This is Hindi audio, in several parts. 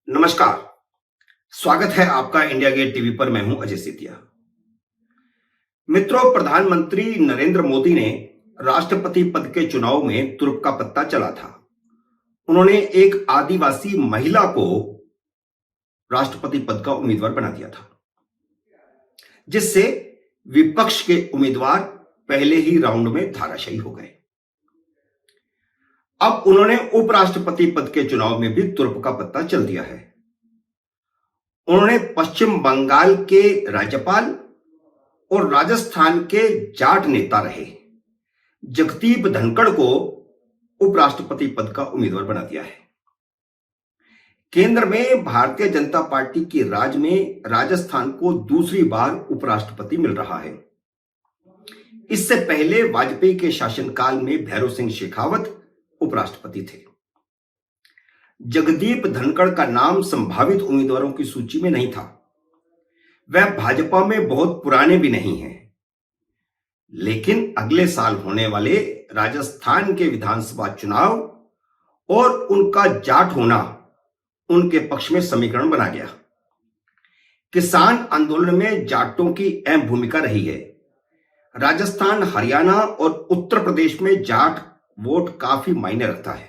नमस्कार। स्वागत है आपका इंडिया गेट टीवी पर। मैं हूं अजय सेतिया। मित्रों, प्रधानमंत्री नरेंद्र मोदी ने राष्ट्रपति पद के चुनाव में तुरुप का पत्ता चला था। उन्होंने एक आदिवासी महिला को राष्ट्रपति पद का उम्मीदवार बना दिया था, जिससे विपक्ष के उम्मीदवार पहले ही राउंड में धराशायी हो गए। अब उन्होंने उपराष्ट्रपति पद के चुनाव में भी तुरुप का पत्ता चल दिया है। उन्होंने पश्चिम बंगाल के राज्यपाल और राजस्थान के जाट नेता रहे जगदीप धनखड़ को उपराष्ट्रपति पद का उम्मीदवार बना दिया है। केंद्र में भारतीय जनता पार्टी की राज में राजस्थान को दूसरी बार उपराष्ट्रपति मिल रहा है। इससे पहले वाजपेयी के शासनकाल में भैरों सिंह शेखावत उपराष्ट्रपति थे। जगदीप धनखड़ का नाम संभावित उम्मीदवारों की सूची में नहीं था। वह भाजपा में बहुत पुराने भी नहीं हैं, लेकिन अगले साल होने वाले राजस्थान के विधानसभा चुनाव और उनका जाट होना उनके पक्ष में समीकरण बना गया। किसान आंदोलन में जाटों की अहम भूमिका रही है। राजस्थान, हरियाणा और उत्तर प्रदेश में जाट वोट काफी मायने रखता है।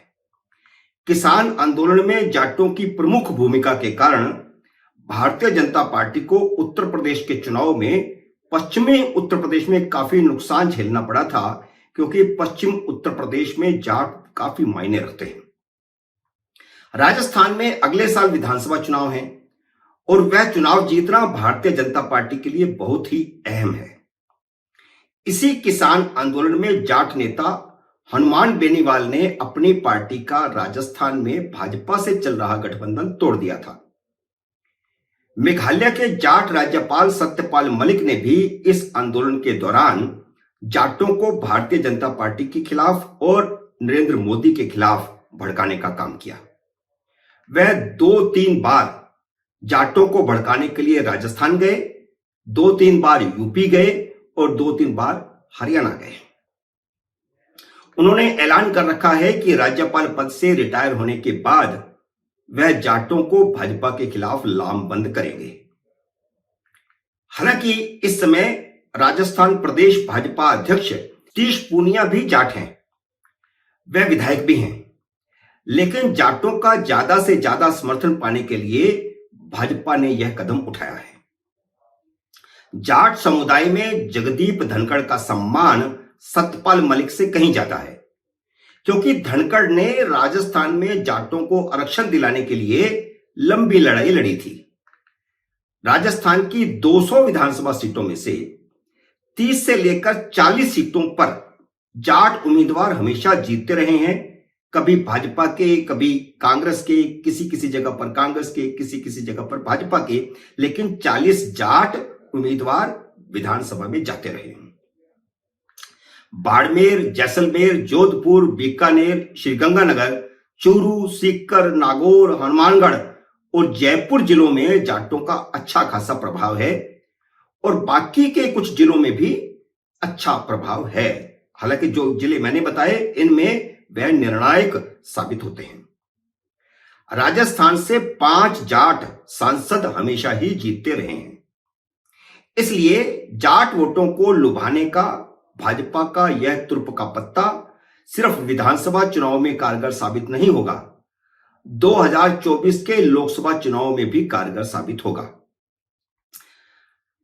किसान आंदोलन में जाटों की प्रमुख भूमिका के कारण भारतीय जनता पार्टी को उत्तर प्रदेश के चुनाव में पश्चिमी उत्तर प्रदेश में काफी नुकसान झेलना पड़ा था, क्योंकि पश्चिम उत्तर प्रदेश में जाट काफी मायने रखते हैं। राजस्थान में अगले साल विधानसभा चुनाव है और वह चुनाव जीतना भारतीय जनता पार्टी के लिए बहुत ही अहम है। इसी किसान आंदोलन में जाट नेता हनुमान बेनीवाल ने अपनी पार्टी का राजस्थान में भाजपा से चल रहा गठबंधन तोड़ दिया था। मेघालय के जाट राज्यपाल सत्यपाल मलिक ने भी इस आंदोलन के दौरान जाटों को भारतीय जनता पार्टी के खिलाफ और नरेंद्र मोदी के खिलाफ भड़काने का काम किया। वह 2-3 बार जाटों को भड़काने के लिए राजस्थान गए, 2-3 बार यूपी गए और 2-3 बार हरियाणा गए। उन्होंने ऐलान कर रखा है कि राज्यपाल पद से रिटायर होने के बाद वह जाटों को भाजपा के खिलाफ लामबंद करेंगे। हालांकि इस समय राजस्थान प्रदेश भाजपा अध्यक्ष सतीश पूनिया भी जाट हैं, वह विधायक भी हैं, लेकिन जाटों का ज्यादा से ज्यादा समर्थन पाने के लिए भाजपा ने यह कदम उठाया है। जाट समुदाय में जगदीप धनखड़ का सम्मान सत्यपाल मलिक से कहीं ज्यादा है, क्योंकि धनखड़ ने राजस्थान में जाटों को आरक्षण दिलाने के लिए लंबी लड़ाई लड़ी थी। राजस्थान की 200 विधानसभा सीटों में से 30 से लेकर 40 सीटों पर जाट उम्मीदवार हमेशा जीतते रहे हैं। कभी भाजपा के, कभी कांग्रेस के, किसी किसी जगह पर कांग्रेस के, किसी किसी जगह पर भाजपा के, लेकिन 40 जाट उम्मीदवार विधानसभा में जाते रहे हैं। बाड़मेर, जैसलमेर, जोधपुर, बीकानेर, श्रीगंगानगर, चूरू, सीकर, नागौर, हनुमानगढ़ और जयपुर जिलों में जाटों का अच्छा खासा प्रभाव है और बाकी के कुछ जिलों में भी अच्छा प्रभाव है। हालांकि जो जिले मैंने बताए इनमें वह निर्णायक साबित होते हैं। राजस्थान से 5 जाट सांसद हमेशा ही जीतते रहे हैं। इसलिए जाट वोटों को लुभाने का भाजपा का यह तुरुप का पत्ता सिर्फ विधानसभा चुनाव में कारगर साबित नहीं होगा, 2024 के लोकसभा चुनाव में भी कारगर साबित होगा।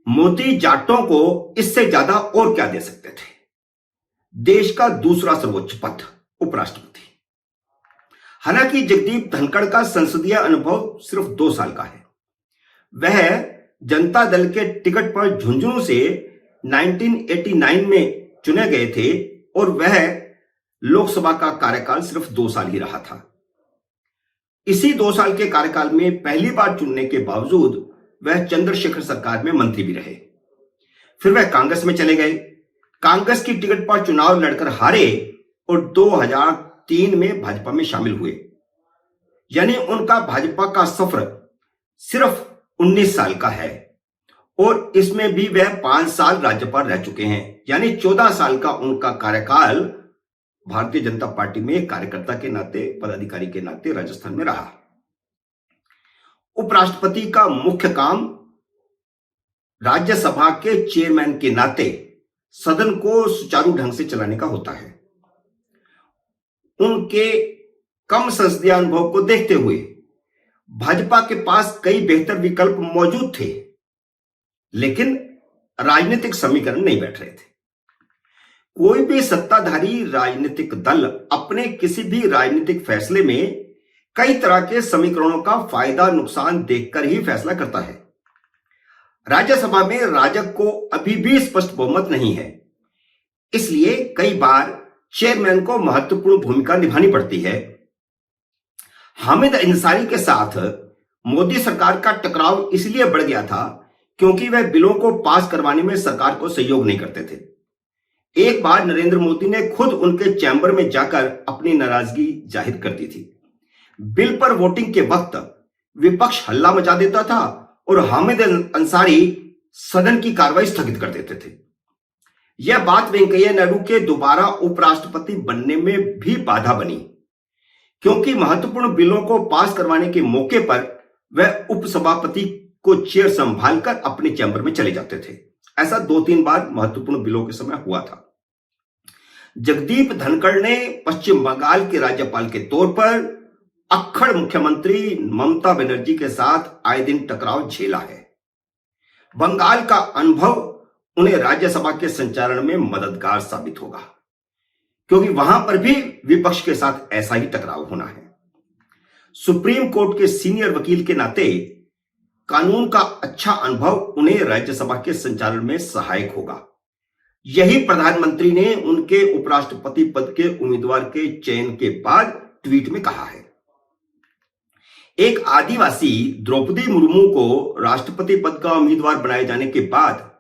मोदी जाटों को इससे ज्यादा और क्या दे सकते थे? देश का दूसरा सर्वोच्च पद, उपराष्ट्रपति। हालांकि जगदीप धनखड़ का संसदीय अनुभव सिर्फ 2 साल का है। वह जनता दल के टिकट पर झुंझुनू से 1989 में चुने गए थे और वह लोकसभा का कार्यकाल सिर्फ 2 साल ही रहा था। इसी 2 साल के कार्यकाल में पहली बार चुनने के बावजूद वह चंद्रशेखर सरकार में मंत्री भी रहे। फिर वह कांग्रेस में चले गए, कांग्रेस की टिकट पर चुनाव लड़कर हारे और 2003 में भाजपा में शामिल हुए। यानी उनका भाजपा का सफर सिर्फ 19 साल का है और इसमें भी वह 5 साल राज्यपाल रह चुके हैं। यानी 14 साल का उनका कार्यकाल भारतीय जनता पार्टी में कार्यकर्ता के नाते, पदाधिकारी के नाते राजस्थान में रहा। उपराष्ट्रपति का मुख्य काम राज्यसभा के चेयरमैन के नाते सदन को सुचारू ढंग से चलाने का होता है। उनके कम संसदीय अनुभव को देखते हुए भाजपा के पास कई बेहतर विकल्प मौजूद थे, लेकिन राजनीतिक समीकरण नहीं बैठ रहे थे। कोई भी सत्ताधारी राजनीतिक दल अपने किसी भी राजनीतिक फैसले में कई तरह के समीकरणों का फायदा नुकसान देखकर ही फैसला करता है। राज्यसभा में राजग को अभी भी स्पष्ट बहुमत नहीं है, इसलिए कई बार चेयरमैन को महत्वपूर्ण भूमिका निभानी पड़ती है। हामिद अंसारी के साथ मोदी सरकार का टकराव इसलिए बढ़ गया था क्योंकि वह बिलों को पास करवाने में सरकार को सहयोग नहीं करते थे। एक बार नरेंद्र मोदी ने खुद उनके चैम्बर में जाकर अपनी नाराजगी जाहिर कर दी थी। बिल पर वोटिंग के वक्त विपक्ष हल्ला मचा देता था और हामिद अंसारी सदन की कार्रवाई स्थगित कर देते थे। यह बात वेंकैया नायडू के दोबारा उपराष्ट्रपति बनने में भी बाधा बनी, क्योंकि महत्वपूर्ण बिलों को पास करवाने के मौके पर वह उपसभापति को चेयर संभालकर अपने चैम्बर में चले जाते थे। ऐसा 2-3 बार महत्वपूर्ण बिलों के समय हुआ था। जगदीप धनखड़ ने पश्चिम बंगाल के राज्यपाल के तौर पर अक्खड़ मुख्यमंत्री ममता बनर्जी के साथ आए दिन टकराव झेला है। बंगाल का अनुभव उन्हें राज्यसभा के संचालन में मददगार साबित होगा, क्योंकि वहां पर भी विपक्ष के साथ ऐसा ही टकराव होना है। सुप्रीम कोर्ट के सीनियर वकील के नाते कानून का अच्छा अनुभव उन्हें राज्यसभा के संचालन में सहायक होगा। यही प्रधानमंत्री ने उनके उपराष्ट्रपति पद के उम्मीदवार के चयन के बाद ट्वीट में कहा है। एक आदिवासी द्रौपदी मुर्मू को राष्ट्रपति पद का उम्मीदवार बनाए जाने के बाद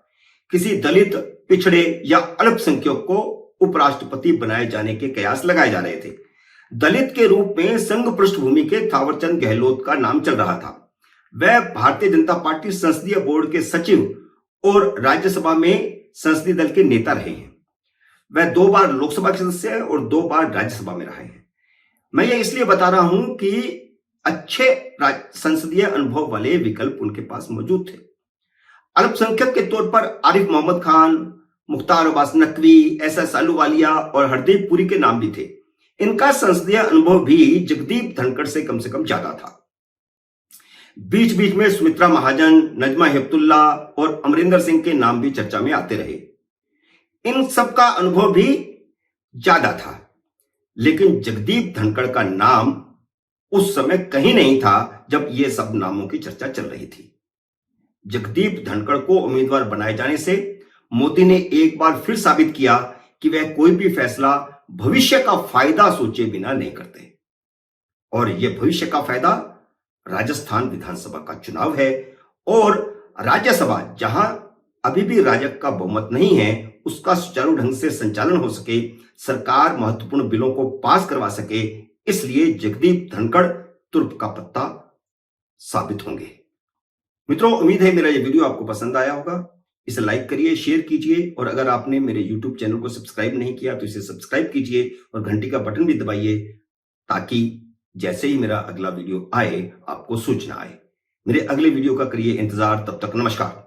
किसी दलित, पिछड़े या अल्पसंख्यक को उपराष्ट्रपति बनाए जाने के कयास लगाए जा रहे थे। दलित के रूप में संघ पृष्ठभूमि के थावरचंद गहलोत का नाम चल रहा था। वह भारतीय जनता पार्टी संसदीय बोर्ड के सचिव और राज्यसभा में संसदीय दल के नेता रहे हैं। वह 2 बार लोकसभा के सदस्य हैं और 2 बार राज्यसभा में रहे हैं। मैं ये इसलिए बता रहा हूं कि अच्छे संसदीय अनुभव वाले विकल्प उनके पास मौजूद थे। अल्पसंख्यक के तौर पर आरिफ मोहम्मद खान, मुख्तार अब्बास नकवी, SS अहलूवालिया और हरदीप पुरी के नाम भी थे। इनका संसदीय अनुभव भी जगदीप धनखड़ से कम ज्यादा था। बीच बीच में सुमित्रा महाजन, नजमा हेपतुल्ला और अमरिंदर सिंह के नाम भी चर्चा में आते रहे। इन सब का अनुभव भी ज्यादा था, लेकिन जगदीप धनखड़ का नाम उस समय कहीं नहीं था जब ये सब नामों की चर्चा चल रही थी। जगदीप धनखड़ को उम्मीदवार बनाए जाने से मोदी ने एक बार फिर साबित किया कि वह कोई भी फैसला भविष्य का फायदा सोचे बिना नहीं करते, और यह भविष्य का फायदा राजस्थान विधानसभा का चुनाव है। और राज्यसभा, जहां अभी भी राजग का बहुमत नहीं है, उसका सुचारू ढंग से संचालन हो सके, सरकार महत्वपूर्ण बिलों को पास करवा सके, इसलिए जगदीप धनखड़ तुर्प का पत्ता साबित होंगे। मित्रों, उम्मीद है मेरा यह वीडियो आपको पसंद आया होगा। इसे लाइक करिए, शेयर कीजिए, और अगर आपने मेरे YouTube चैनल को सब्सक्राइब नहीं किया तो इसे सब्सक्राइब कीजिए और घंटी का बटन भी दबाइए, ताकि जैसे ही मेरा अगला वीडियो आए आपको सूचना आए। मेरे अगले वीडियो का करिए इंतजार। तब तक नमस्कार।